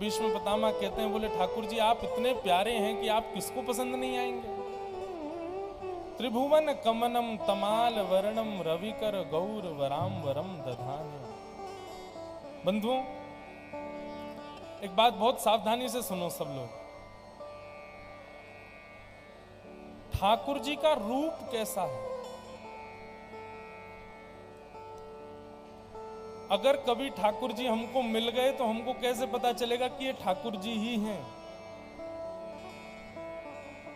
भीष्म पितामह कहते हैं, बोले ठाकुर जी आप इतने प्यारे हैं कि आप किसको पसंद नहीं आएंगे। त्रिभुवन कमनम तमाल वर्णम रविकर गौर वराम वरम दधान। बंधुओं, एक बात बहुत सावधानी से सुनो सब लोग। ठाकुर जी का रूप कैसा है? अगर कभी ठाकुर जी हमको मिल गए तो हमको कैसे पता चलेगा कि ये ठाकुर जी ही हैं?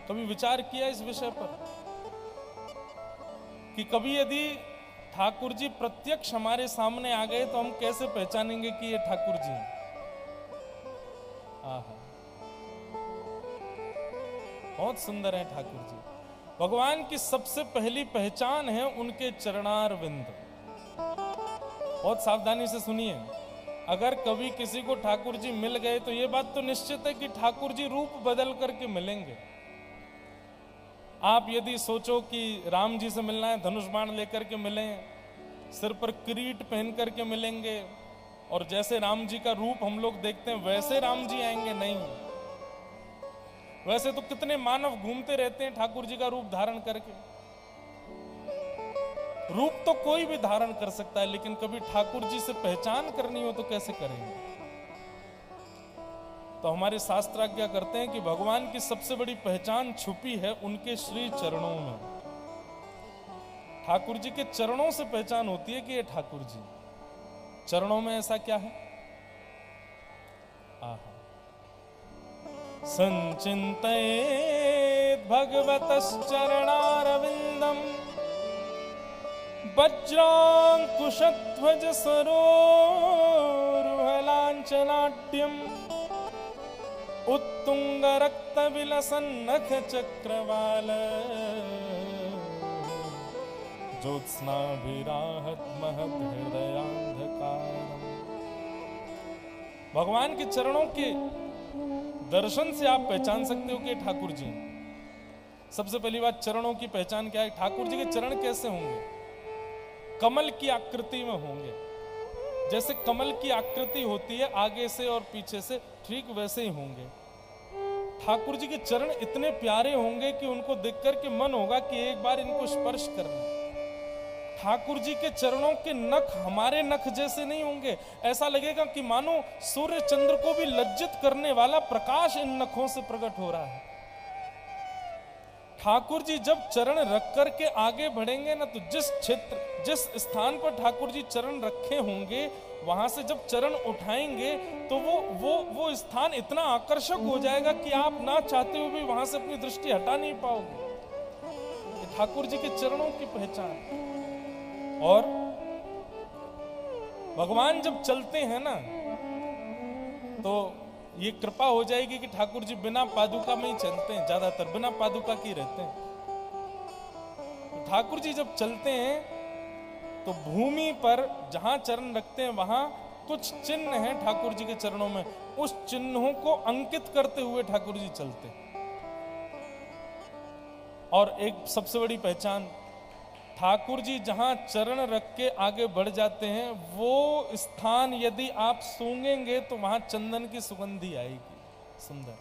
कभी विचार किया इस विषय पर कि कभी यदि ठाकुर जी प्रत्यक्ष हमारे सामने आ गए तो हम कैसे पहचानेंगे कि ये ठाकुर जी हैं? आहा, बहुत सुंदर है ठाकुर जी। भगवान की सबसे पहली पहचान है उनके चरणार विंद। बहुत सावधानी से सुनिए। अगर कभी किसी को ठाकुर जी मिल गए तो यह बात तो निश्चित है कि ठाकुर जी रूप बदल करके मिलेंगे। आप यदि सोचो कि राम जी से मिलना है, धनुष बाण लेकर के मिलें, सिर पर किरीट पहन करके मिलेंगे और जैसे राम जी का रूप हम लोग देखते हैं वैसे राम जी आएंगे, नहीं। वैसे तो कितने मानव घूमते रहते हैं ठाकुर जी का रूप धारण करके। रूप तो कोई भी धारण कर सकता है, लेकिन कभी ठाकुर जी से पहचान करनी हो तो कैसे करेंगे? तो हमारे शास्त्र क्या करते हैं कि भगवान की सबसे बड़ी पहचान छुपी है उनके श्री चरणों में। ठाकुर जी के चरणों से पहचान होती है कि ये ठाकुर जी। चरणों में ऐसा क्या है? आहा, संचिन्तयेत् भगवतश्चरणारविन्दम् वज्रांकुशध्वज सरोरुहलांचनाट्यम् उत्तुंग रक्त विलसन्नख चक्रवाल ज्योत्स्नाभिराहत महद हृदयांधकारम्। भगवान के चरणों के दर्शन से आप पहचान सकते हो कि ठाकुर जी। सबसे पहली बात, चरणों की पहचान क्या है? ठाकुर जी के चरण कैसे होंगे? कमल की आकृति में होंगे। जैसे कमल की आकृति होती है आगे से और पीछे से, ठीक वैसे ही होंगे। ठाकुर जी के चरण इतने प्यारे होंगे कि उनको देखकर के मन होगा कि एक बार इनको स्पर्श करना। ठाकुर जी के चरणों के नख हमारे नख जैसे नहीं होंगे। ऐसा लगेगा कि मानो सूर्य चंद्र को भी लज्जित करने वाला प्रकाश इन नखों से प्रकट हो रहा है। ठाकुर जी जब चरण रख करके आगे बढ़ेंगे ना, तो जिस क्षेत्र, जिस स्थान पर ठाकुर जी चरण रखे होंगे, वहां से जब चरण उठाएंगे तो वो स्थान इतना आकर्षक हो जाएगा कि आप ना चाहते हुए भी वहां से अपनी दृष्टि हटा नहीं पाओगे। ठाकुर जी के चरणों की पहचान। और भगवान जब चलते हैं ना, तो ये कृपा हो जाएगी कि ठाकुर जी बिना पादुका में ही चलते हैं, ज्यादातर बिना पादुका के रहते हैं। तो ठाकुर जी जब चलते हैं तो भूमि पर जहां चरण रखते हैं वहां कुछ चिन्ह हैं ठाकुर जी के चरणों में। उस चिन्हों को अंकित करते हुए ठाकुर जी चलते हैं। और एक सबसे बड़ी पहचान, ठाकुर जी जहां चरण रख के आगे बढ़ जाते हैं, वो स्थान यदि आप सूंघेंगे तो वहां चंदन की सुगंधी आएगी। सुंदर।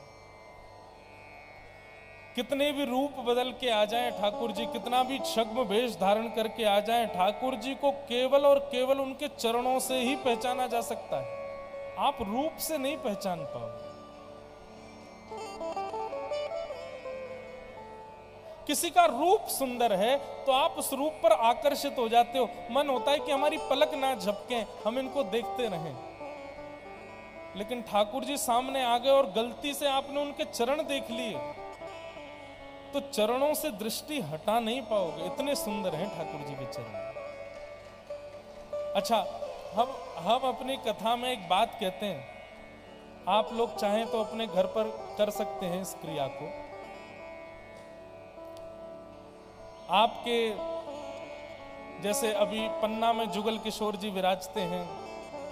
कितने भी रूप बदल के आ जाएं ठाकुर जी, कितना भी छद्म वेश धारण करके आ जाएं, ठाकुर जी को केवल और केवल उनके चरणों से ही पहचाना जा सकता है। आप रूप से नहीं पहचान पाओगे। किसी का रूप सुंदर है तो आप उस रूप पर आकर्षित हो जाते हो। मन होता है कि हमारी पलक ना झपके, हम इनको देखते रहें। लेकिन ठाकुर जी सामने आ गए और गलती से आपने उनके चरण देख लिए तो चरणों से दृष्टि हटा नहीं पाओगे। इतने सुंदर हैं ठाकुर जी के चरण। अच्छा, हम अपनी कथा में एक बात कहते हैं, आप लोग चाहें तो अपने घर पर कर सकते हैं इस क्रिया को। आपके जैसे अभी पन्ना में जुगल किशोर जी विराजते हैं,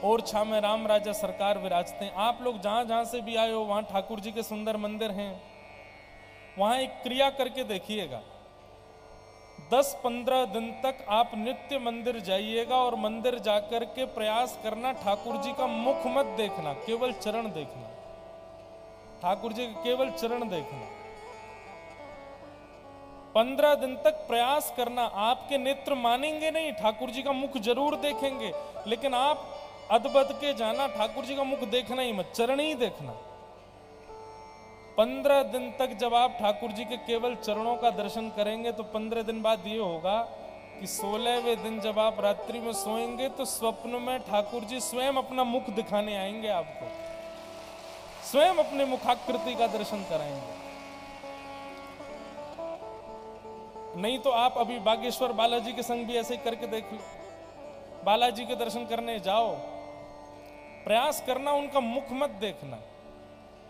ओरछा में राम राजा सरकार विराजते हैं। आप लोग जहां जहां से भी आए हो वहां ठाकुर जी के सुंदर मंदिर हैं, वहां एक क्रिया करके देखिएगा। 10-15 दिन तक आप नित्य मंदिर जाइएगा और मंदिर जाकर के प्रयास करना ठाकुर जी का मुख मत देखना, केवल चरण देखना। ठाकुर जी के केवल चरण देखना। 15 दिन तक प्रयास करना। आपके नेत्र मानेंगे नहीं, ठाकुर जी का मुख जरूर देखेंगे, लेकिन आप अदबद के जाना, ठाकुर जी का मुख देखना ही मत, चरण ही देखना। 15 दिन तक जब आप ठाकुर जी के केवल चरणों का दर्शन करेंगे तो 15 दिन बाद ये होगा कि 16वें दिन जब आप रात्रि में सोएंगे तो स्वप्न में ठाकुर जी स्वयं अपना मुख दिखाने आएंगे, आपको स्वयं अपने मुखाकृति का दर्शन कराएंगे। नहीं तो आप अभी बागेश्वर बालाजी के संग भी ऐसे ही करके देख लो। बालाजी के दर्शन करने जाओ, प्रयास करना उनका मुख मत देखना।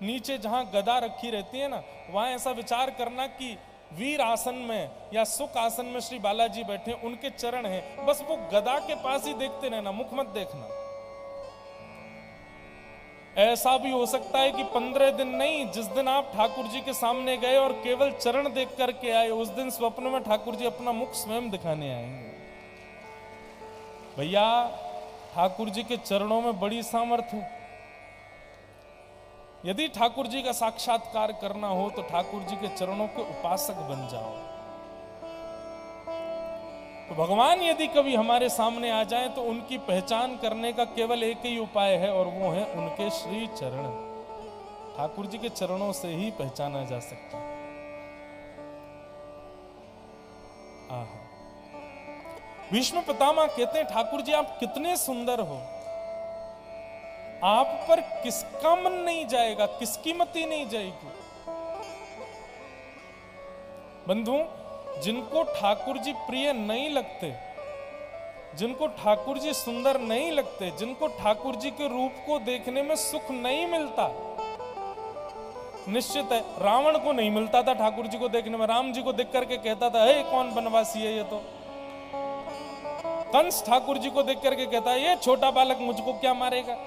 नीचे जहां गदा रखी रहती है ना, वहां ऐसा विचार करना कि वीर आसन में या सुख आसन में श्री बालाजी बैठे, उनके चरण हैं, बस वो गदा के पास ही देखते रहना, मुख मत देखना। ऐसा भी हो सकता है कि 15 दिन नहीं, जिस दिन आप ठाकुर जी के सामने गए और केवल चरण देख करके आए, उस दिन स्वप्न में ठाकुर जी अपना मुख स्वयं दिखाने आएंगे। भैया, ठाकुर जी के चरणों में बड़ी सामर्थ्य है। यदि ठाकुर जी का साक्षात्कार करना हो तो ठाकुर जी के चरणों के उपासक बन जाओ। तो भगवान यदि कभी हमारे सामने आ जाएं तो उनकी पहचान करने का केवल एक ही उपाय है, और वो है उनके श्री चरण। ठाकुर जी के चरणों से ही पहचाना जा सकता है। आहा। भीष्म पितामह कहते हैं, ठाकुर जी आप कितने सुंदर हो, आप पर किसका मन नहीं जाएगा, किसकी मति नहीं जाएगी। बंधु, जिनको ठाकुर जी प्रिय नहीं लगते, जिनको ठाकुर जी सुंदर नहीं लगते, जिनको ठाकुर जी के रूप को देखने में सुख नहीं मिलता, निश्चित है रावण को नहीं मिलता था ठाकुर जी को देखने में। राम जी को देख करके कहता था, हे कौन बनवासी है ये तो। कंस ठाकुर जी को देख करके कहता है, ये छोटा बालक मुझको क्या मारेगा।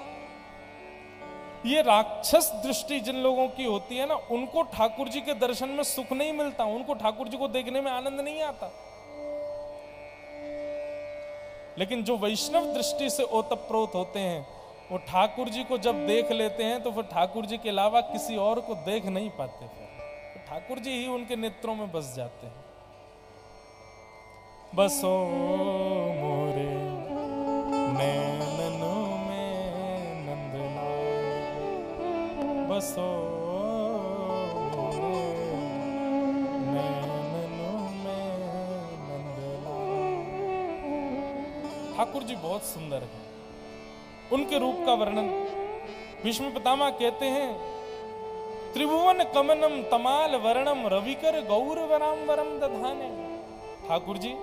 ये राक्षस दृष्टि जिन लोगों की होती है ना, उनको ठाकुर जी के दर्शन में सुख नहीं मिलता, उनको ठाकुर जी को देखने में आनंद नहीं आता। लेकिन जो वैष्णव दृष्टि से ओतप्रोत होते हैं, वो ठाकुर जी को जब देख लेते हैं तो फिर ठाकुर जी के अलावा किसी और को देख नहीं पाते, फिर तो ठाकुर जी ही उनके नेत्रों में बस जाते हैं। बसो मोरे नैननों में नंदलाल, बसो मोरे नैननों में नंदलाल। ठाकुर जी बहुत सुंदर है। उनके रूप का वर्णन भीष्म पितामह कहते हैं, त्रिभुवन कमनम तमाल वर्णम रविकर गौरवराम्बरम दधाने। ठाकुर जी,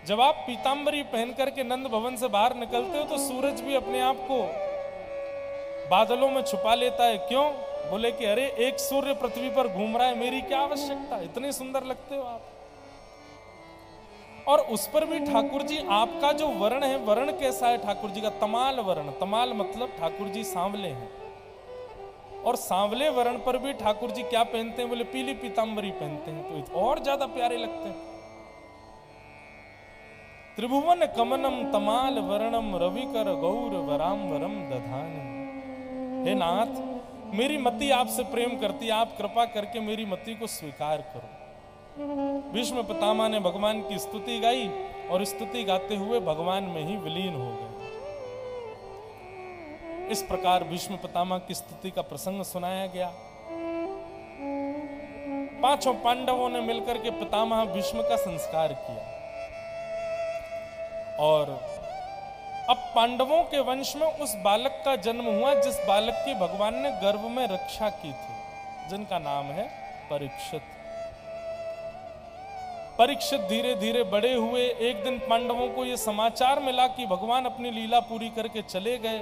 जब आप पीतांबरी पहन करके नंद भवन से बाहर निकलते हो तो सूरज भी अपने आप को बादलों में छुपा लेता है। क्यों? बोले कि अरे एक सूर्य पृथ्वी पर घूम रहा है, मेरी क्या आवश्यकता, इतने सुंदर लगते हो आप। और उस पर भी ठाकुर जी आपका जो वर्ण है, वर्ण कैसा है ठाकुर जी का? तमाल वर्ण। तमाल मतलब ठाकुर जी सांवले हैं, और सांवले वर्ण पर भी ठाकुर जी क्या पहनते हैं? बोले पीली पीतांबरी पहनते हैं, तो और ज्यादा प्यारे लगते हैं। त्रिभुवन कमनम तमाल वर्णम रविकर गौर वराम्बरम दधाने। हे नाथ, मेरी मति आपसे प्रेम करती है, आप कृपा करके मेरी मति को स्वीकार करो। भीष्म पितामह ने भगवान की स्तुति गाई और स्तुति गाते हुए भगवान में ही विलीन हो गए। इस प्रकार भीष्म पितामह की स्तुति का प्रसंग सुनाया गया। पांचों पांडवों ने मिलकर के पितामह भीष्म का संस्कार किया, और अब पांडवों के वंश में उस बालक का जन्म हुआ जिस बालक की भगवान ने गर्भ में रक्षा की थी, जिनका नाम है परीक्षित। परीक्षित धीरे धीरे बड़े हुए। एक दिन पांडवों को यह समाचार मिला कि भगवान अपनी लीला पूरी करके चले गए।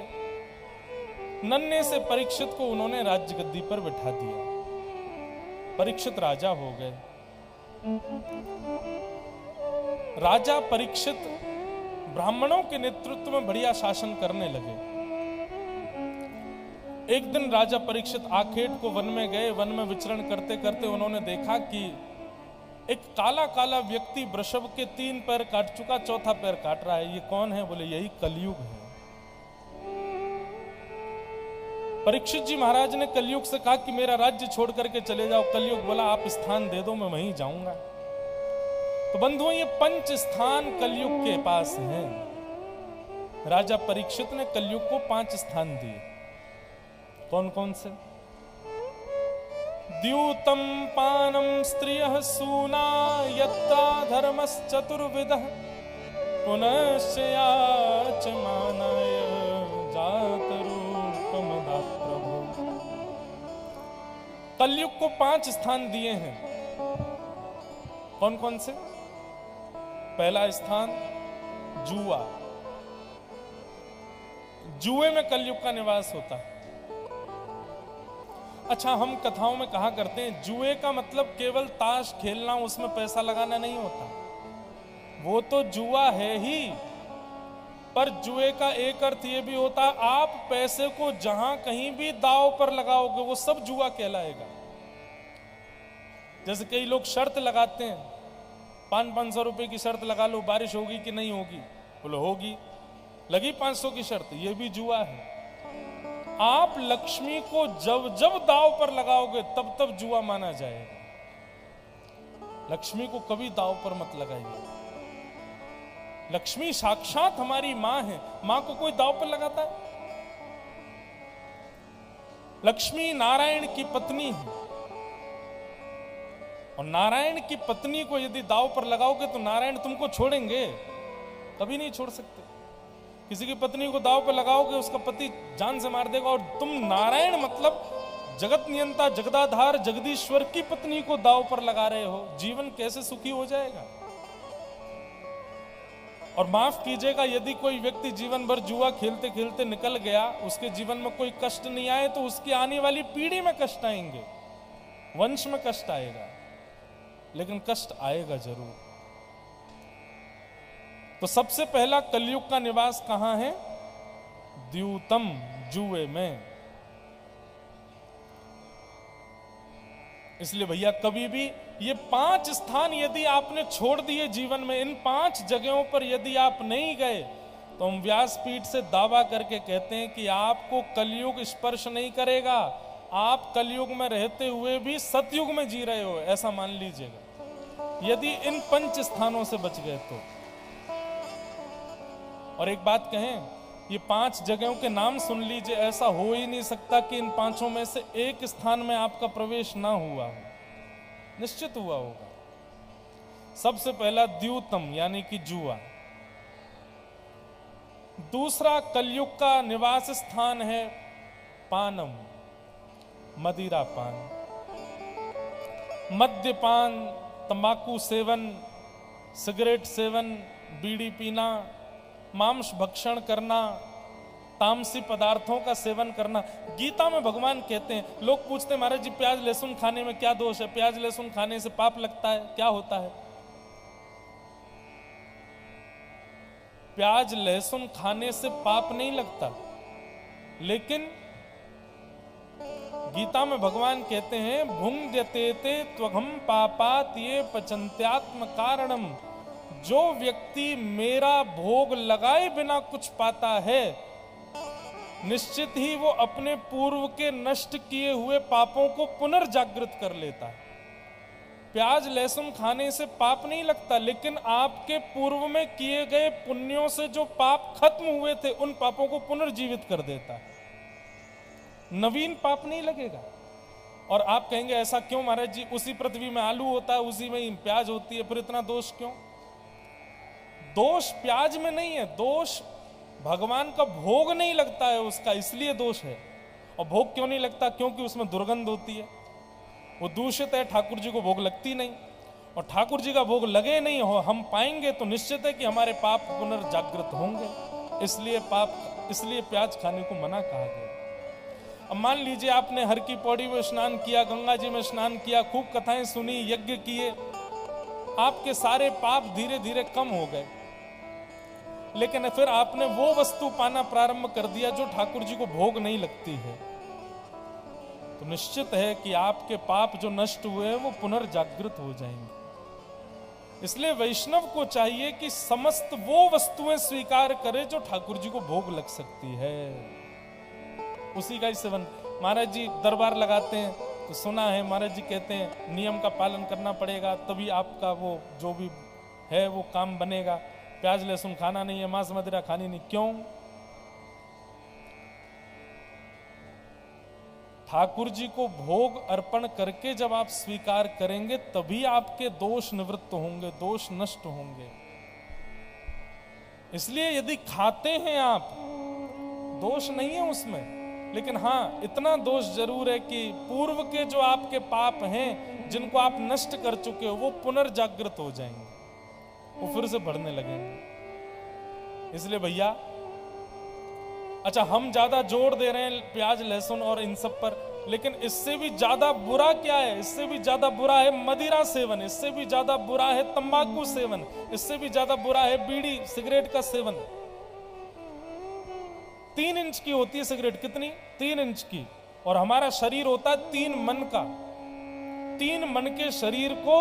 नन्हे से परीक्षित को उन्होंने राज्य गद्दी पर बिठा दिया। परीक्षित राजा हो गए। राजा परीक्षित ब्राह्मणों के नेतृत्व में बढ़िया शासन करने लगे। एक दिन राजा परीक्षित आखेट को वन में गए। वन में विचरण करते करते उन्होंने देखा कि एक काला काला व्यक्ति वृषभ के 3 पैर काट चुका, 4था पैर काट रहा है। ये कौन है? बोले यही कलयुग है। परीक्षित जी महाराज ने कलयुग से कहा कि मेरा राज्य छोड़ करके चले जाओ। कलयुग बोला आप स्थान दे दो, मैं वहीं जाऊंगा। तो बंधुओं, ये 5 स्थान कलयुग के पास हैं। राजा परीक्षित ने कलयुग को 5 स्थान दिए। कौन कौन से? द्यूतम पानम स्त्रियः सूना यत्ता धर्मश्चतुर्विधः पुनश्च याचमानाय जातरूपमदा प्रभु। कलयुग को 5 स्थान दिए हैं। कौन कौन से? पहला स्थान जुआ। जुए में कलयुग का निवास होता है। अच्छा, हम कथाओं में कहा करते हैं जुए का मतलब केवल ताश खेलना, उसमें पैसा लगाना नहीं होता। वो तो जुआ है ही, पर जुए का एक अर्थ ये भी होता है आप पैसे को जहां कहीं भी दांव पर लगाओगे वो सब जुआ कहलाएगा। जैसे कई लोग शर्त लगाते हैं, 500 रुपए की शर्त लगा लो, बारिश होगी कि नहीं होगी? बोलो होगी, लगी 500 की शर्त, ये भी जुआ है। आप लक्ष्मी को जब जब दांव पर लगाओगे तब तब जुआ माना जाएगा। लक्ष्मी को कभी दांव पर मत लगाइए। लक्ष्मी साक्षात हमारी मां है, मां को कोई दांव पर लगाता है? लक्ष्मी नारायण की पत्नी है, और नारायण की पत्नी को यदि दांव पर लगाओगे तो नारायण तुमको छोड़ेंगे? कभी नहीं छोड़ सकते। किसी की पत्नी को दांव पर लगाओगे उसका पति जान से मार देगा, और तुम नारायण मतलब जगत नियंता जगदाधार जगदीश्वर की पत्नी को दांव पर लगा रहे हो, जीवन कैसे सुखी हो जाएगा? और माफ कीजिएगा, यदि कोई व्यक्ति जीवन भर जुआ खेलते खेलते निकल गया, उसके जीवन में कोई कष्ट नहीं आए तो उसकी आने वाली पीढ़ी में कष्ट आएंगे, वंश में कष्ट आएगा, लेकिन कष्ट आएगा जरूर। तो सबसे पहला कलयुग का निवास कहां है? द्यूतम, जुए में। इसलिए भैया कभी भी ये 5 स्थान यदि आपने छोड़ दिए जीवन में, इन 5 जगहों पर यदि आप नहीं गए, तो हम व्यासपीठ से दावा करके कहते हैं कि आपको कलयुग स्पर्श नहीं करेगा। आप कलयुग में रहते हुए भी सतयुग में जी रहे हो, ऐसा मान लीजिएगा, यदि इन 5 स्थानों से बच गए तो। और एक बात कहें, ये 5 जगहों के नाम सुन लीजिए, ऐसा हो ही नहीं सकता कि इन 5 में से एक स्थान में आपका प्रवेश ना हुआ हो, निश्चित हुआ होगा। सबसे पहला द्यूतम यानी कि जुआ। दूसरा कलयुग का निवास स्थान है पानम, मदिरा पान। मद्यपान, तंबाकू सेवन, सिगरेट सेवन, बीड़ी पीना, मांस भक्षण करना, तामसी पदार्थों का सेवन करना। गीता में भगवान कहते हैं, लोग पूछते हैं महाराज जी प्याज लहसुन खाने में क्या दोष है? प्याज लहसुन खाने से पाप लगता है? क्या होता है? प्याज लहसुन खाने से पाप नहीं लगता, लेकिन गीता में भगवान कहते हैं भुंग्यते त्वघम पापात ये पचंत्यात्म कारणम। जो व्यक्ति मेरा भोग लगाए बिना कुछ पाता है, निश्चित ही वो अपने पूर्व के नष्ट किए हुए पापों को पुनर्जागृत कर लेता है। प्याज लहसुन खाने से पाप नहीं लगता, लेकिन आपके पूर्व में किए गए पुण्यों से जो पाप खत्म हुए थे, उन पापों को पुनर्जीवित कर देता है, नवीन पाप नहीं लगेगा। और आप कहेंगे ऐसा क्यों महाराज जी? उसी पृथ्वी में आलू होता है, उसी में ही प्याज होती है, फिर इतना दोष क्यों? दोष प्याज में नहीं है, दोष भगवान का भोग नहीं लगता है उसका, इसलिए दोष है। और भोग क्यों नहीं लगता? क्योंकि उसमें दुर्गंध होती है, वो दूषित है, ठाकुर जी को भोग लगती नहीं। और ठाकुर जी का भोग लगे नहीं हो हम पाएंगे तो निश्चित है कि हमारे पाप पुनर्जागृत होंगे, इसलिए प्याज खाने को मना कहा गया। अब मान लीजिए आपने हर की पौड़ी में स्नान किया, गंगा जी में स्नान किया, खूब कथाएं सुनी, यज्ञ किए, आपके सारे पाप धीरे धीरे कम हो गए, लेकिन फिर आपने वो वस्तु पाना प्रारंभ कर दिया जो ठाकुर जी को भोग नहीं लगती है, तो निश्चित है कि आपके पाप जो नष्ट हुए हैं वो पुनर्जागृत हो जाएंगे। इसलिए वैष्णव को चाहिए कि समस्त वो वस्तुएं स्वीकार करे जो ठाकुर जी को भोग लग सकती है। उसी का ही सेवन। महाराज जी दरबार लगाते हैं तो सुना है महाराज जी कहते हैं नियम का पालन करना पड़ेगा, तभी आपका वो जो भी है वो काम बनेगा। प्याज लहसुन खाना नहीं है, मांस मदिरा खानी नहीं। क्यों? ठाकुर जी को भोग अर्पण करके जब आप स्वीकार करेंगे तभी आपके दोष निवृत्त होंगे, दोष नष्ट होंगे। इसलिए यदि खाते हैं आप, दोष नहीं है उसमें, लेकिन हाँ इतना दोष जरूर है कि पूर्व के जो आपके पाप हैं जिनको आप नष्ट कर चुके हो वो पुनर्जागृत हो जाएंगे, वो फिर से बढ़ने लगेंगे। इसलिए भैया, अच्छा हम ज्यादा जोर दे रहे हैं प्याज लहसुन और इन सब पर, लेकिन इससे भी ज्यादा बुरा क्या है? इससे भी ज्यादा बुरा है मदिरा सेवन, इससे भी ज्यादा बुरा है तंबाकू सेवन, इससे भी ज्यादा बुरा है बीड़ी सिगरेट का सेवन। 3 इंच की होती है सिगरेट, कितनी? 3 इंच की, और हमारा शरीर होता है 3 मन का। 3 मन के शरीर को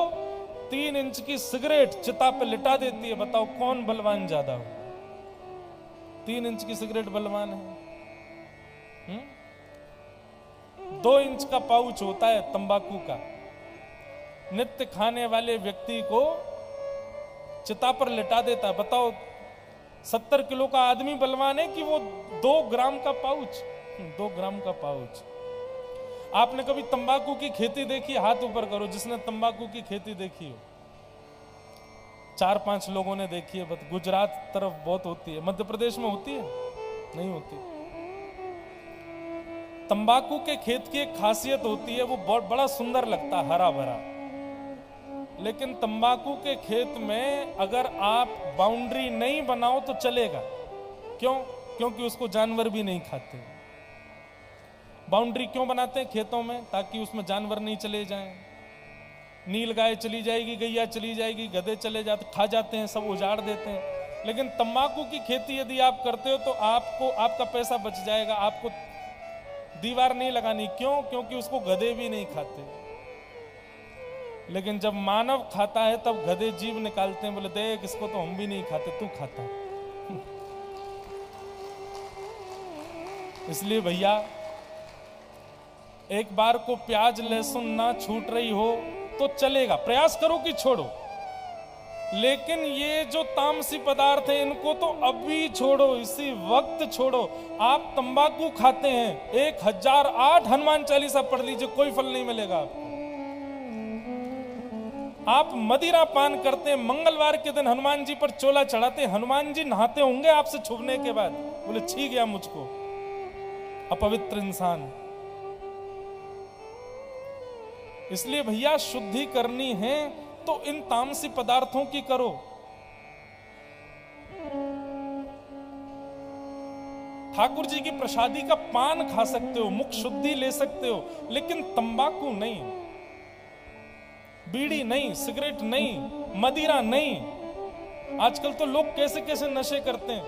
3 इंच की सिगरेट चिता पे लिटा देती है। बताओ कौन बलवान ज्यादा हो? 3 इंच की सिगरेट बलवान है। 2 इंच का पाउच होता है तंबाकू का, नित्य खाने वाले व्यक्ति को चिता पर लिटा देता है। बताओ 70 किलो का आदमी बलवान है कि वो 2 ग्राम का पाउच? 2 ग्राम का पाउच। आपने कभी तंबाकू की खेती देखी? हाथ ऊपर करो जिसने तंबाकू की खेती देखी हो। 4-5 लोगों ने देखी है। बस गुजरात तरफ बहुत होती है, मध्य प्रदेश में होती है? नहीं होती। तंबाकू के खेत की एक खासियत होती है, वो बहुत बड़ा सुंदर लगता है, हरा भरा। लेकिन तंबाकू के खेत में अगर आप बाउंड्री नहीं बनाओ तो चलेगा। क्यों? क्योंकि उसको जानवर भी नहीं खाते। बाउंड्री क्यों बनाते हैं खेतों में? ताकि उसमें जानवर नहीं चले जाएं। नील गाय चली जाएगी, गैया चली जाएगी, गधे चले जाते, खा जाते हैं, सब उजाड़ देते हैं। लेकिन तंबाकू की खेती यदि आप करते हो तो आपको आपका पैसा बच जाएगा, आपको दीवार नहीं लगानी। क्यों? क्योंकि उसको गधे भी नहीं खाते। लेकिन जब मानव खाता है तब गधे जीव निकालते हैं, बोले देख इसको तो हम भी नहीं खाते, तू खाता। इसलिए भैया, एक बार को प्याज लहसुन ना छूट रही हो तो चलेगा, प्रयास करो कि छोड़ो। लेकिन ये जो तामसी पदार्थ है इनको तो अभी छोड़ो, इसी वक्त छोड़ो। आप तंबाकू खाते हैं, 1008 हनुमान चालीसा पढ़ लीजिए, कोई फल नहीं मिलेगा आपको। आप मदिरा पान करते हैं, मंगलवार के दिन हनुमान जी पर चोला चढ़ाते हैं, हनुमान जी नहाते होंगे आपसे छुपने के बाद, बोले छी गया मुझको अपवित्र इंसान। इसलिए भैया शुद्धि करनी है तो इन तामसी पदार्थों की करो। ठाकुर जी की प्रसादी का पान खा सकते हो, मुख शुद्धि ले सकते हो, लेकिन तंबाकू नहीं, बीड़ी नहीं, सिगरेट नहीं, मदिरा नहीं। आजकल तो लोग कैसे कैसे नशे करते हैं।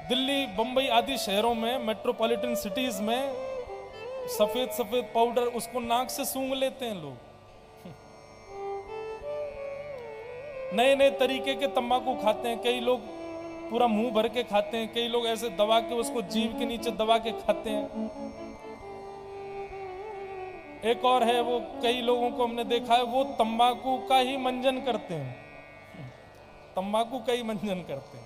दिल्ली, बंबई आदि शहरों में, मेट्रोपॉलिटन सिटीज में सफेद सफेद पाउडर, उसको नाक से सूंघ लेते हैं लोग। नए नए तरीके के तंबाकू खाते हैं। कई लोग पूरा मुंह भर के खाते हैं, कई लोग ऐसे दबा के उसको जीभ के नीचे दबा के खाते हैं। एक और है, वो कई लोगों को हमने देखा है, वो तंबाकू का ही मंजन करते हैं, तंबाकू का ही मंजन करते हैं।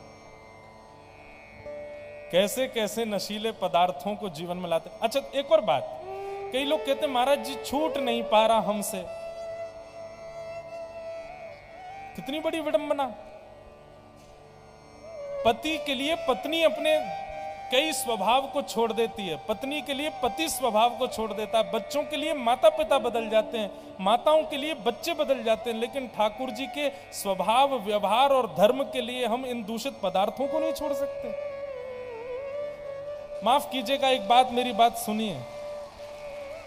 कैसे कैसे नशीले पदार्थों को जीवन में लाते। अच्छा एक और बात, कई लोग कहते हैं महाराज जी छूट नहीं पा रहा हमसे। कितनी बड़ी विडंबना। पति के लिए पत्नी अपने कई स्वभाव को छोड़ देती है, पत्नी के लिए पति स्वभाव को छोड़ देता है, बच्चों के लिए माता पिता बदल जाते हैं, माताओं के लिए बच्चे बदल जाते हैं। लेकिन ठाकुर जी के स्वभाव, व्यवहार और धर्म के लिए हम इन दूषित पदार्थों को नहीं छोड़ सकते। माफ कीजिएगा, एक बात, मेरी बात सुनिए।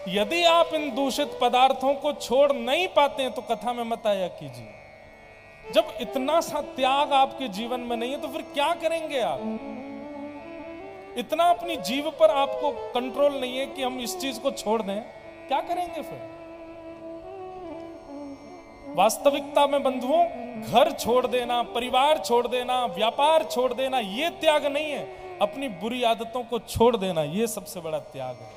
यदि आप इन दूषित पदार्थों को छोड़ नहीं पाते हैं तो कथा में मत आया कीजिए। जब इतना सा त्याग आपके जीवन में नहीं है तो फिर क्या करेंगे आप? इतना अपनी जीव पर आपको कंट्रोल नहीं है कि हम इस चीज को छोड़ दें, क्या करेंगे फिर? वास्तविकता में बंधुओं, घर छोड़ देना, परिवार छोड़ देना, व्यापार छोड़ देना, ये त्याग नहीं है। अपनी बुरी आदतों को छोड़ देना, यह सबसे बड़ा त्याग है।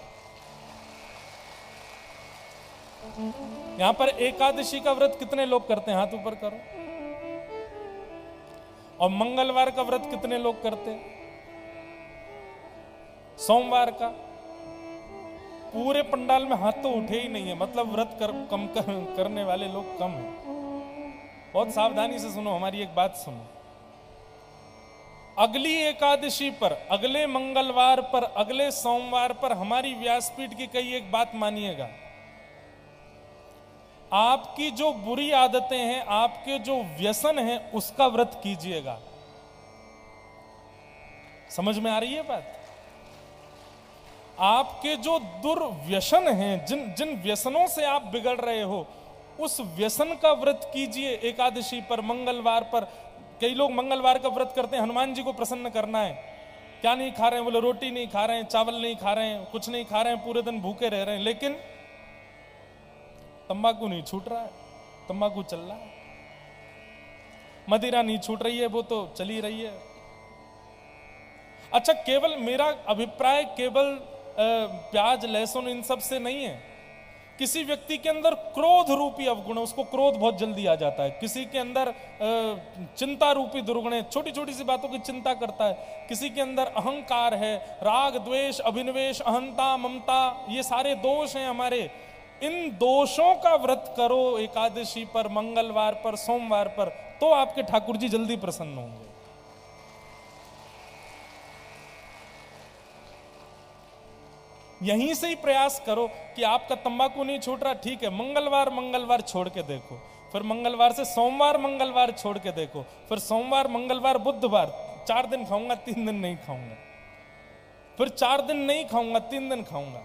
यहां पर एकादशी का व्रत कितने लोग करते हैं? हाथ ऊपर करो। और मंगलवार का व्रत कितने लोग करते हैं? सोमवार का? पूरे पंडाल में हाथ तो उठे ही नहीं है, मतलब व्रत करने वाले लोग कम हैं। बहुत सावधानी से सुनो, हमारी एक बात सुनो। अगली एकादशी पर, अगले मंगलवार पर, अगले सोमवार पर हमारी व्यासपीठ की कई एक बात मानिएगा। आपकी जो बुरी आदतें हैं, आपके जो व्यसन हैं, उसका व्रत कीजिएगा। समझ में आ रही है बात? आपके जो दुर्व्यसन हैं, जिन व्यसनों से आप बिगड़ रहे हो, उस व्यसन का व्रत कीजिए एकादशी पर, मंगलवार पर। कई लोग मंगलवार का व्रत करते हैं, हनुमान जी को प्रसन्न करना है। क्या नहीं खा रहे हैं? बोले रोटी नहीं खा रहे हैं, चावल नहीं खा रहे हैं, कुछ नहीं खा रहे हैं, पूरे दिन भूखे रह रहे हैं, लेकिन तंबाकू नहीं छूट रहा है, तंबाकू चल रहा है। मदिरा नहीं छूट रही है, वो तो चली रही है। अच्छा, केवल मेरा अभिप्राय केवल प्याज लहसुन इन सब से नहीं है। किसी व्यक्ति के अंदर क्रोध रूपी अवगुण है, उसको क्रोध बहुत जल्दी आ जाता है। किसी के अंदर चिंता रूपी दुर्गुण है, छोटी छोटी सी बातों की चिंता करता है। किसी के अंदर अहंकार है, राग द्वेष अभिनिवेश, अहंता ममता, ये सारे दोष हैं हमारे। इन दोषों का व्रत करो एकादशी पर, मंगलवार पर, सोमवार पर, तो आपके ठाकुर जी जल्दी प्रसन्न होंगे। यहीं से ही प्रयास करो कि आपका तंबाकू नहीं छूट रहा, ठीक है, मंगलवार छोड़ के देखो, फिर मंगलवार से सोमवार छोड़ के देखो, फिर सोमवार मंगलवार बुधवार 4 दिन खाऊंगा, 3 दिन नहीं खाऊंगा, फिर 4 दिन नहीं खाऊंगा, 3 दिन खाऊंगा,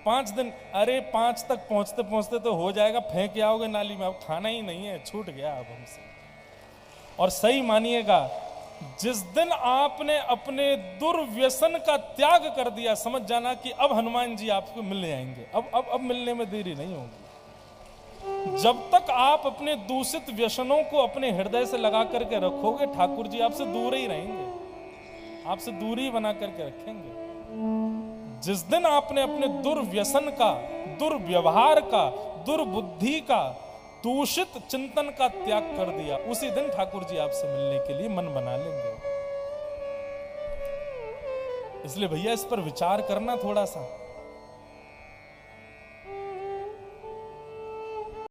5 दिन। अरे 5 तक पहुंचते पहुंचते तो हो जाएगा, फेंक आओगे नाली में, अब खाना ही नहीं है, छूट गया अब हमसे। और सही मानिएगा, जिस दिन आपने अपने दुर्व्यसन का त्याग कर दिया, समझ जाना कि अब हनुमान जी आपको मिलने आएंगे। अब मिलने में देरी नहीं होगी। जब तक आप अपने दूषित व्यसनों को अपने हृदय से लगा करके रखोगे, ठाकुर जी आपसे दूर ही रहेंगे, आपसे दूरी बना करके रखेंगे। जिस दिन आपने अपने दुर्व्यसन का, दुर्व्यवहार का, दुर्बुद्धि का, दूषित चिंतन का त्याग कर दिया, उसी दिन ठाकुर जी आपसे मिलने के लिए मन बना लेंगे। इसलिए भैया इस पर विचार करना थोड़ा सा।